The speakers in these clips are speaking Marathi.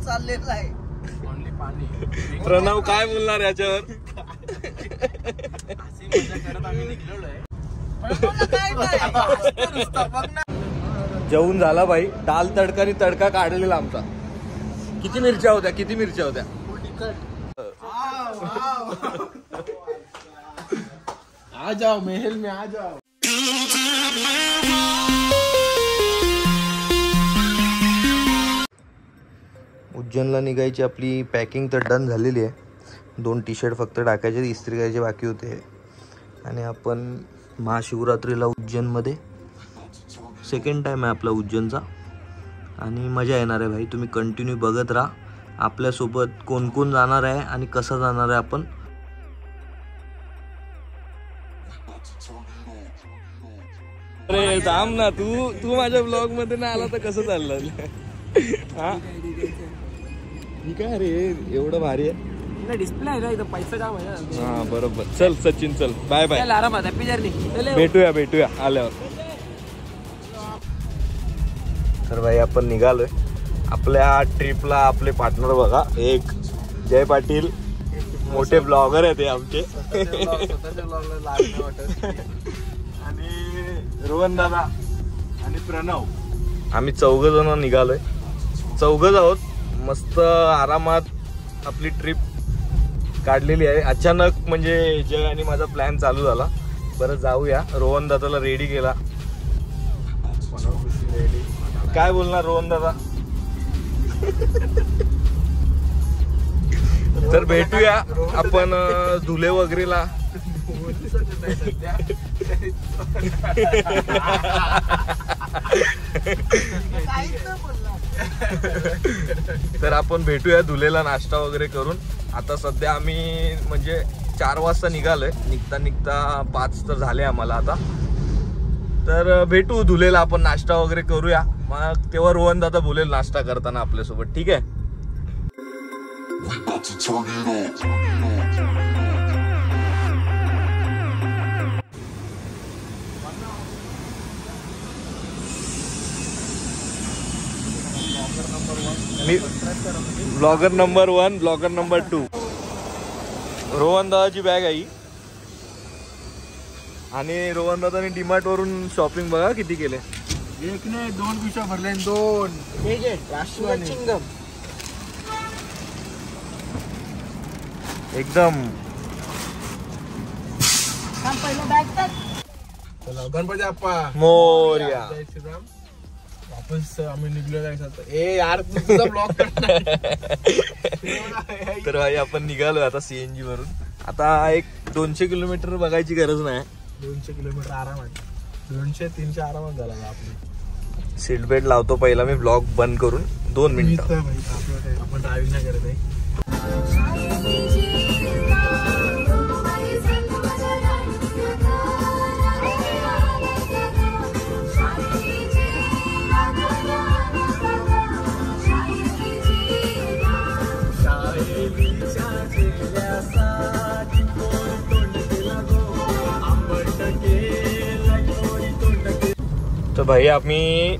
चाललेला आहे. प्रणव काय बोलणार याच्यावर? जेवून झाला भाई. दाल तडकानी तडका काढलेला आमचा. किती मिरच्या होत्या? किती मिरच्या होत्या? आ जाओ महल में आ जाओ. उज्जैनला निघायची आपली पॅकिंग तर डन झालेली आहे. 2 टी-शर्ट फक्त टाकायचे, इस्त्री करायचे बाकी होते. आणि आपण महाशिवरात्रीला उज्जैनमध्ये सेकंड टाइम आहे आपला उज्जैनचा. आणि मजा येणार आहे भाई. तुम्ही कंटिन्यू बघत राहा. आपल्यासोबत कोण कोण जाणार आहे आणि कसं जाणार आहे आपण. अरे थांब ना, तू माझ्या ब्लॉग मध्ये ना आला तर कसं चाललं? हा काय रे एवढं भारी आहे. डिस्प्ले आहे ना इथं, पैसा जाम आहे. हा बरोबर. चल सचिन चल, बाय बाय. आरामात हॅपी जर्नी. भेटूया आल्यावर. तर भाई आपण निघालोय आपल्या ट्रिपला. आपले पार्टनर बघा, एक जय पाटील, मोठे ब्लॉगर आहे ते आमचे, आणि रोहन दादा आणि प्रणव. आम्ही 4 जण निघालोय. 4 आहोत. मस्त आरामात आपली ट्रिप काढलेली आहे. अचानक म्हणजे जय आणि माझा प्लॅन चालू झाला. बरं जाऊया. रोहन दादाला रेडी केला. काय बोलणार रोहन दादा? तर भेटूया आपण धुले वगैरेला. तर आपण भेटूया धुलेला नाश्ता वगैरे करून. आता सध्या आम्ही म्हणजे 4 वाजता निघालोय. निघता 5 तर झाले आम्हाला आता. तर भेटू धुलेला, आपण नाश्ता वगैरे करूया. मग तेव्हा रोहन दादा बोलेल नाश्ता करताना आपल्यासोबत. ठीक आहे. Blogger number 1, blogger number 2. Rohan दादाची बॅग आहे. आणि रोहन दादाने डीमार्ट वरून शॉपिंग बघा किती केले. 1 नाही 2 पिशा भरले. 2 चिंगम एकदम. गणपती बाप्पा मोरया. वापस आम्ही निघलो जायचं. ए यार तुझा ब्लॉग करणार. तर भाई आपण निघालोय आता CNG वरून. आता एक 200 किलोमीटर बघायची गरज नाही. 200 किलोमीटर आरामात, 200-300 आरामात झाला आपली. सीट बेल्ट लावतो पहिला मी ब्लॉग बंद करून 2 मिनिटं. आपण ड्रायव्हिंग नाही करत आहे. तर भाई आम्ही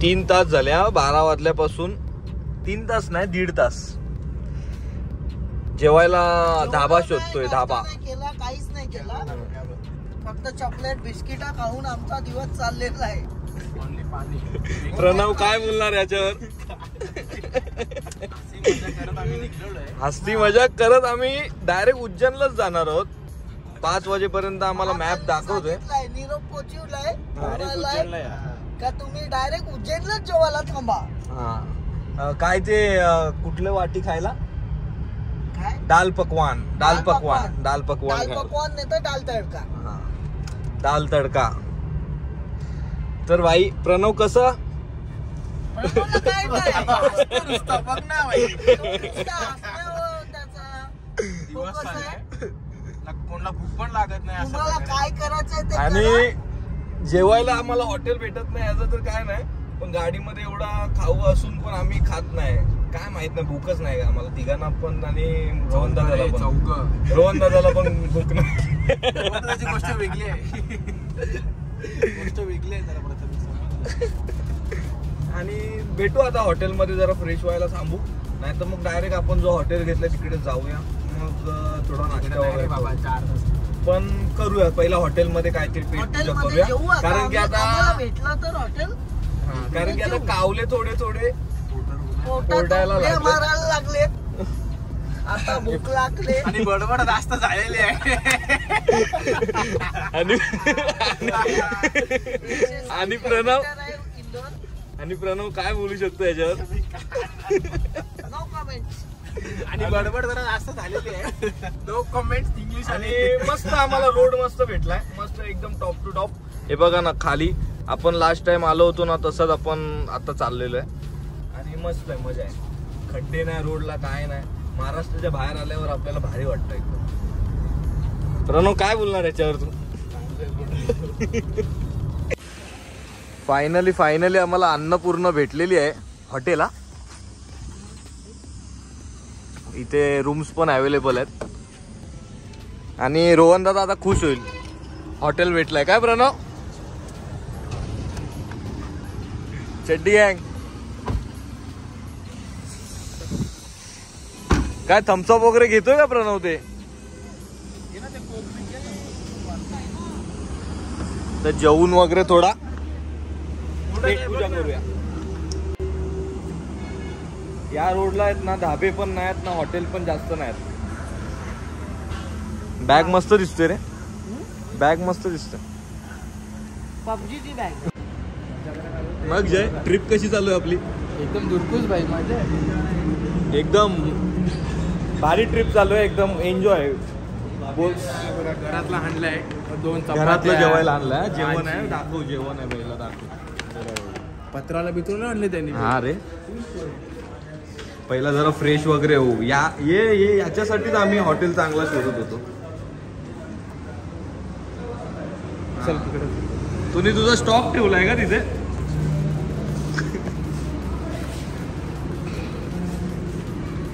3 तास झाल्या. 12 वाजल्यापासून 3 तास नाही 1.5 तास जेवायला धाबा शोधतोय. धाबा काहीच नाही केला. फक्त चॉकलेट बिस्किट खाऊन आमचा दिवस चाललेला आहे. प्रणव काय बोलणार याच्यावर? हस्ती मजाक करत आम्ही डायरेक्ट उज्जैनलाच जाणार आहोत. 5 वाजेपर्यंत आम्हाला मॅप दाखवतोय. निरोप पोहोचवलाय का तुम्ही डायरेक्ट उज्जैनलाच जेवायला थांबा. हा काय ते कुठलं वाटी खायला? काय? दाल पकवान नाही तर दाल तडका. हा दाल तडका. तर भाई प्रणव कसं? कोणाला भूक पण लागत नाही. तुम्हाला काय करायचंय ते. आणि जेवायला आम्हाला हॉटेल भेटत नाही याचं तर काय नाही, पण गाडीमध्ये एवढा खाऊ असून पण आम्ही खात नाही. काय माहित नाही, भूकच नाही का आम्हाला तिघांना पण. आणि रोहन दादाला पण भूक नाही. गोष्ट वेगळी आहे. गोष्ट वेगळी आहे जरा. आणि भेटू आता हॉटेलमध्ये, जरा फ्रेश व्हायला थांबू, नाही तर मग डायरेक्ट आपण जो हॉटेल घेतलं तिकडे जाऊया, मग थोडा नाश्ता वगैरे बाबा 4 तास पण करूया. पहिला हॉटेलमध्ये काहीतरी पेट पूजा हॉटेलमध्ये करूया, जेवू कारण की आम्हाला आता भेटलं तर हॉटेल कारण की आता कावले थोडे थोडे पोटात ओरडायला उड्या लागले. मारायला लागलेत. आता भूक लागले आणि बडबड जास्त झालेली आहे. आणि प्रणव आणि प्रणव काय बोलू शकतो याच्यावर? No comments. आणि बडबड जरा जास्त झालेली आहे. No comments English. आणि मस्त आम्हाला रोड मस्त भेटलाय, मस्त एकदम टॉप टू टॉप. हे बघा ना, खाली आपण लास्ट टाइम आलो होतो ना, तसंच आपण आता चाललेलो आहे आणि मस्त आहे, मजा आहे. खड्डे नाही रोडला, काय नाही. महाराष्ट्राच्या बाहेर आल्यावर आपल्याला भारी वाटतं एकदम. प्रणव काय बोलणार याच्यावर तू? फायनली आम्हाला अन्नपूर्ण भेटलेली आहे हॉटेलला. इथे रूम्स पण अवेलेबल आहेत आणि रोहन दादा आता खुश होईल, हॉटेल भेटलाय. काय प्रणव? चड्डी गँग काय थम्सअप वगैरे घेतोय का प्रणव? ते तर जेवून वगैरे थोडा पेट पूजा करूया. या रोडला आहेत ना धाबे पण नाहीत ना, हॉटेल पण जास्त नाहीत. बॅग मस्त दिसते रे, बॅग मस्त दिसते. पबजीची बॅग. मग जय, ट्रिप कशी चालू आहे आपली? एकदम दुरकुस भाई, माझे एकदम भारी ट्रिप चालू आहे, एकदम एन्जॉय. घरातला आणलाय 2 चपात्या. घरातलं जेवायला आणलंय, जेवण आहे, दाखव जेवण आहे, पहिला दाखव. पत्राला बितरून आणले त्यांनी. हा रे, पहिला जरा फ्रेश वगैरे होऊ. ये याच्यासाठीच आम्ही हॉटेल चांगला शोधत होतो. चल तिकडे. तुम्ही तुझा स्टॉक ठेवलाय का तिथे?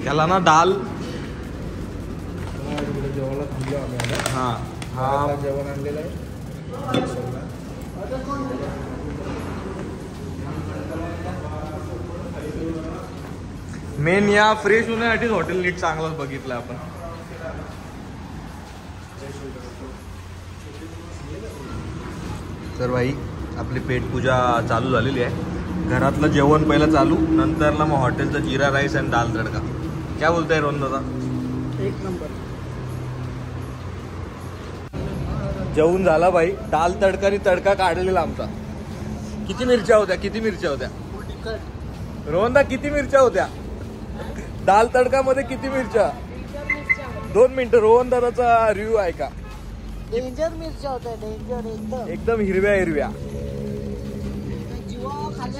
त्याला ना दाल. जेवायला थांबलो आम्ही आता. हा जेवण आणलेलं आहे. मेन या फ्रेश होण्यासाठीच हॉटेल नीट चांगलाच बघितलं आपण. तर भाई आपली पेटपूजा चालू झालेली आहे. घरातलं जेवण पहिलं चालू, नंतर ना मग हॉटेलचा जिरा राईस आणि दाल तडका. काय बोलताय रोहन दादा? एक नंबर. जेवून झाला भाई. दाल तडका आणि तडका काढलेला आमचा. किती मिरच्या होत्या? रोहनदा किती मिरच्या होत्या दाल तडका मध्ये? किती मिरच्या? 2 मिनिटं रोहन दादाचा रिव्ह्यू आहे का? डेंजर मिरच्या होत्या, डेंजर एकदम हिरव्या.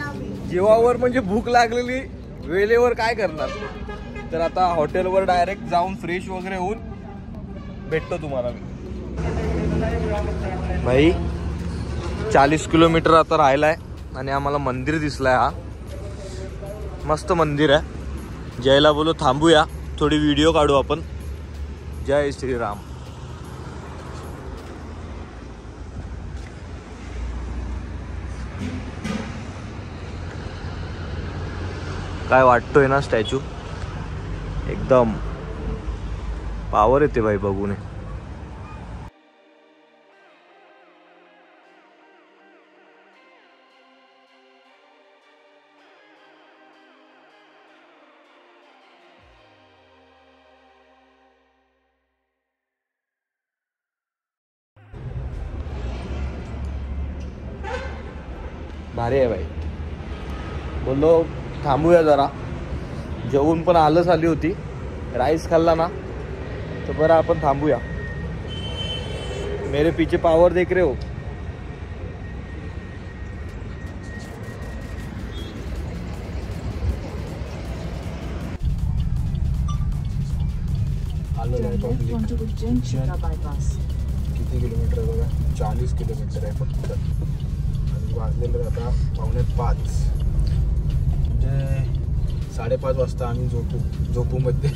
आम्ही. जीवावर म्हणजे भूक लागलेली वेळेवर काय करणार. तर आता हॉटेलवर डायरेक्ट जाऊन फ्रेश वगैरे होऊन भेटतो तुम्हाला मी. भाई 40 किलोमीटर आता राहिलाय आणि आम्हाला मंदिर दिसलाय. हा मस्त मंदिर आहे. जयला बोलो थांबूया, थोडी व्हिडिओ काढू आपण. जय श्रीराम. काय वाटतोय ना स्टॅच्यू, एकदम पावर येते भाई बघून. भारी आहे भाई. बोललो थांबूया जरा, जेवून पण आलस आली होती. राईस खाल्ला ना तर बरं आपण थांबूया. मेरे पीछे पावर देख रहे हो? किती किलोमीटर आहे बघा? 40 किलोमीटर आहे फक्त. आणि वाजलेलं आता 4:45. म्हणजे 5:30 वाजता आम्ही झोपू मध्ये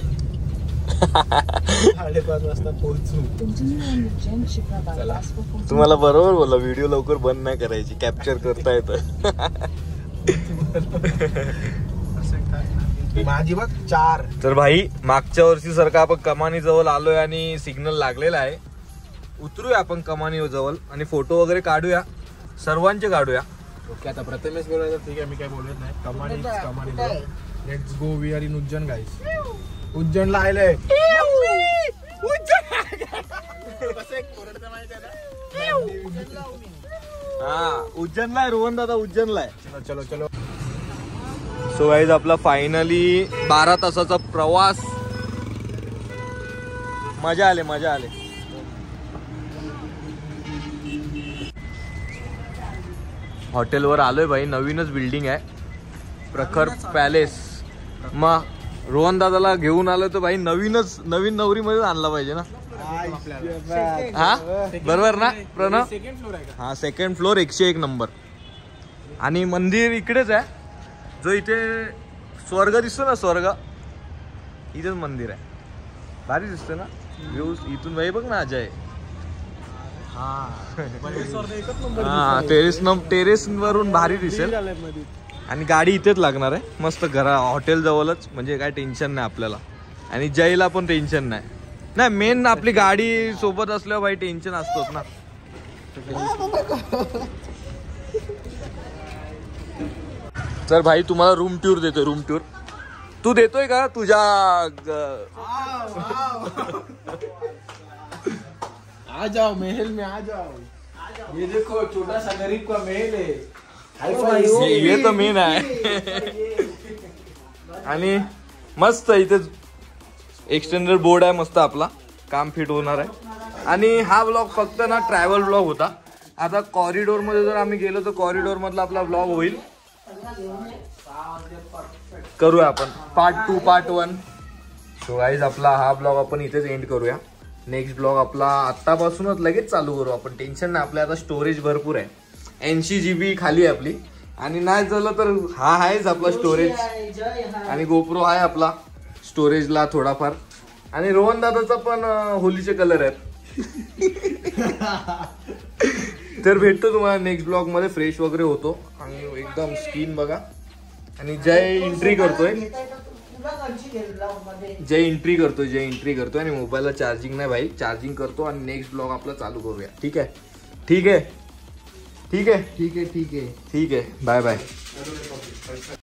5:30 वाजता पोहोचू. तुम्हाला बरोबर बोला, व्हिडिओ लवकर बंद नाही करायची, कॅप्चर करता येतं. माझी बघ 4. तर भाई मागच्या वर्षी सारखा आपण कमानी जवळ आलोय आणि सिग्नल लागलेला आहे. उतरूया आपण कमानी जवळ आणि फोटो वगैरे काढूया, सर्वांचे काढूया. ओके आता प्रथमेश बोलायचं ठीक आहे, मी काय बोलत नाही. कमानी let's go, we are in Ujjain guys. उज्जैनला आले. हा उज्जैनला आहे रोहन दादा, उज्जैनला आहे. चलो चलो चलो. सो गाईज आपला फायनली 12 तासाचा प्रवास. मजा आले मजा आले. हॉटेलवर आलोय भाई, नवीनच बिल्डिंग आहे प्रखर पॅलेस. मग रोहन दादाला घेऊन आलोय तर भाई नवीन नवरी मध्ये आणला पाहिजे ना. हा बरोबर ना प्रणव. सेकंड फ्लोर आहे का? हा सेकंड फ्लोर 101 नंबर. आणि मंदिर इकडेच आहे, जो इथे स्वर्ग दिसतो ना, स्वर्ग इथेच मंदिर आहे. भारी दिसतो ना व्ह्यूज इथून भाई, बघ ना अजय. हा टेरेस वरून भारी दिसेल. आणि गाडी इथेच लागणार आहे, मस्त घरा हॉटेल जवळच, म्हणजे काय टेन्शन नाही आपल्याला. आणि जयला पण टेन्शन नाही. मेन आपली गाडी सोबत असल्यावर भाई टेन्शन असतोच ना. तर भाई तुम्हाला रूम टूर देतोय, रूम टूर. तू देतोय का तुझ्या? आ जाओ महल में, आ जाओ. ये देखो छोटा सा गरीब का महल है. हे तर मेन आहे. आणि मस्त इथे एक्सटेंडेड बोर्ड आहे मस्त, आपला काम फिट होणार आहे. आणि हा ब्लॉग फक्त ना ट्रॅव्हल ब्लॉग होता. आता कॉरिडोर मध्ये जर आम्ही गेलो तर कॉरिडोर मधला आपला ब्लॉग होईल. करूया आपण पार्ट 2 पार्ट 1. सो गाईज आपला हा ब्लॉग आपण इथेच एंड करूया. नेक्स्ट ब्लॉग आपला आत्तापासूनच लगेच चालू करू आपण, टेन्शन नाही. आपल्या आता स्टोरेज भरपूर आहे, 80 GB खाली आहे आपली. आणि नाही झालं तर हा आहेच आपला स्टोरेज. आणि गोप्रो आहे आपला स्टोरेजला थोडाफार. आणि रोहन दादाचा पण होलीचे कलर आहेत. तर भेटतो तुम्हाला नेक्स्ट ब्लॉग मध्ये. फ्रेश वगैरे होतो आणि एकदम स्किन बघा. आणि जय एंट्री करतोय, जय एंट्री करतोय आणि मोबाईलला चार्जिंग नाही भाई, चार्जिंग करतो आणि नेक्स्ट ब्लॉग आपला चालू करूया. ठीक आहे ठीक आहे ठीक आहे ठीक आहे ठीक आहे ठीक आहे. Bye bye.